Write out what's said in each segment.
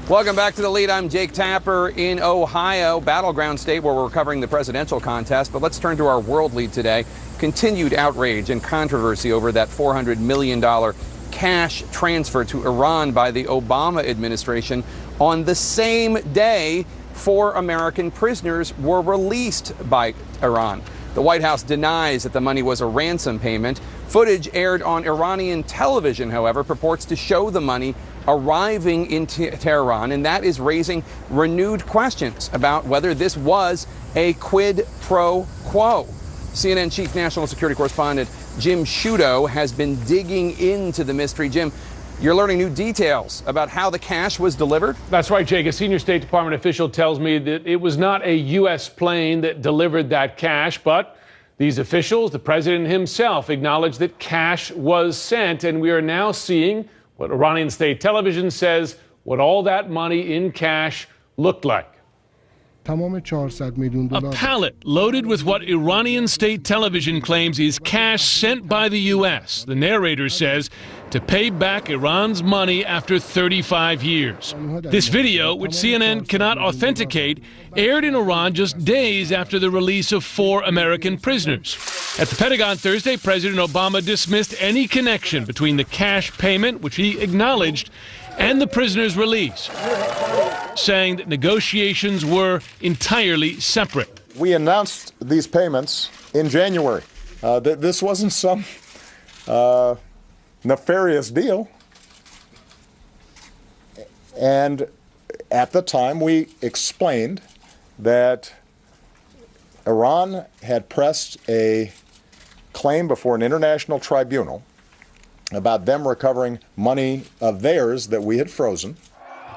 Welcome back to The Lead. I'm Jake Tapper in Ohio, battleground state where we're covering the presidential contest. But let's turn to our world lead today. Continued outrage and controversy over that $400 million cash transfer to Iran by the Obama administration on the same day 4 American prisoners were released by Iran. The White House denies that the money was a ransom payment. Footage aired on Iranian television, however, purports to show the money arriving in Tehran, and that is raising renewed questions about whether this was a quid pro quo. CNN Chief National Security Correspondent Jim Sciutto has been digging into the mystery. Jim, you're learning new details about how the cash was delivered? That's right, Jake. A senior State Department official tells me that it was not a U.S. plane that delivered that cash, but these officials, the president himself, acknowledged that cash was sent, and we are now seeing what Iranian state television says what all that money in cash looked like. A pallet loaded with what Iranian state television claims is cash sent by the U.S., the narrator says, to pay back Iran's money after 35 years. This video, which CNN cannot authenticate, aired in Iran just days after the release of 4 American prisoners. At the Pentagon Thursday, President Obama dismissed any connection between the cash payment, which he acknowledged, and the prisoners' release, saying that negotiations were entirely separate. We announced these payments in January. This wasn't some nefarious deal. And at the time, we explained that Iran had pressed a claim before an international tribunal about them recovering money of theirs that we had frozen.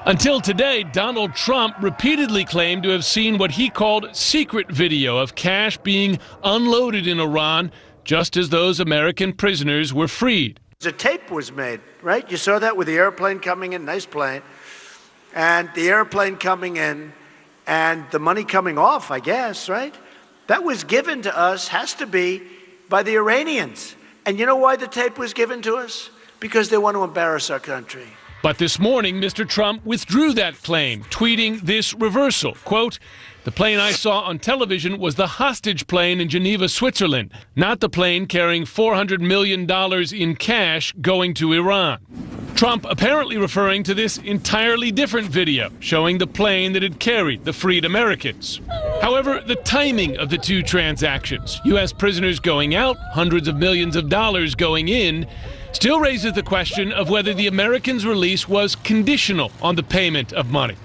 Until today, Donald Trump repeatedly claimed to have seen what he called secret video of cash being unloaded in Iran just as those American prisoners were freed. The tape was made, right? You saw that with the airplane coming in, nice plane, and the airplane coming in and the money coming off, I guess, right? That was given to us, has to be, by the Iranians. And you know why the tape was given to us? Because they want to embarrass our country. But this morning, Mr. Trump withdrew that claim, tweeting this reversal. Quote, "The plane I saw on television was the hostage plane in Geneva, Switzerland, not the plane carrying $400 million in cash going to Iran." Trump apparently referring to this entirely different video, showing the plane that had carried the freed Americans. However, the timing of the two transactions, U.S. prisoners going out, hundreds of millions of dollars going in, still raises the question of whether the Americans' release was conditional on the payment of money.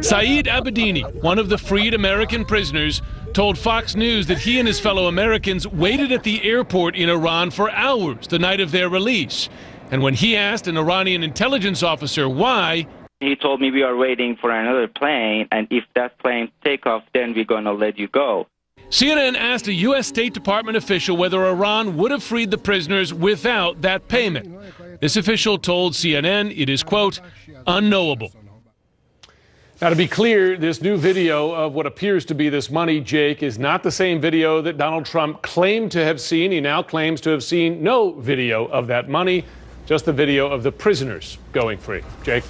Saeed Abedini, one of the freed American prisoners, told Fox News that he and his fellow Americans waited at the airport in Iran for hours the night of their release. And when he asked an Iranian intelligence officer why, he told me we are waiting for another plane, and if that plane take off, then we're going to let you go. CNN asked a U.S. State Department official whether Iran would have freed the prisoners without that payment. This official told CNN it is, quote, unknowable. Now, to be clear, this new video of what appears to be this money, Jake, is not the same video that Donald Trump claimed to have seen. He now claims to have seen no video of that money, just the video of the prisoners going free. Jake?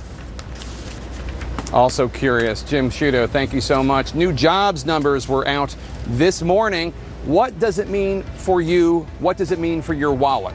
Also curious. Jim Sciutto, thank you so much. New jobs numbers were out this morning. What does it mean for you? What does it mean for your wallet?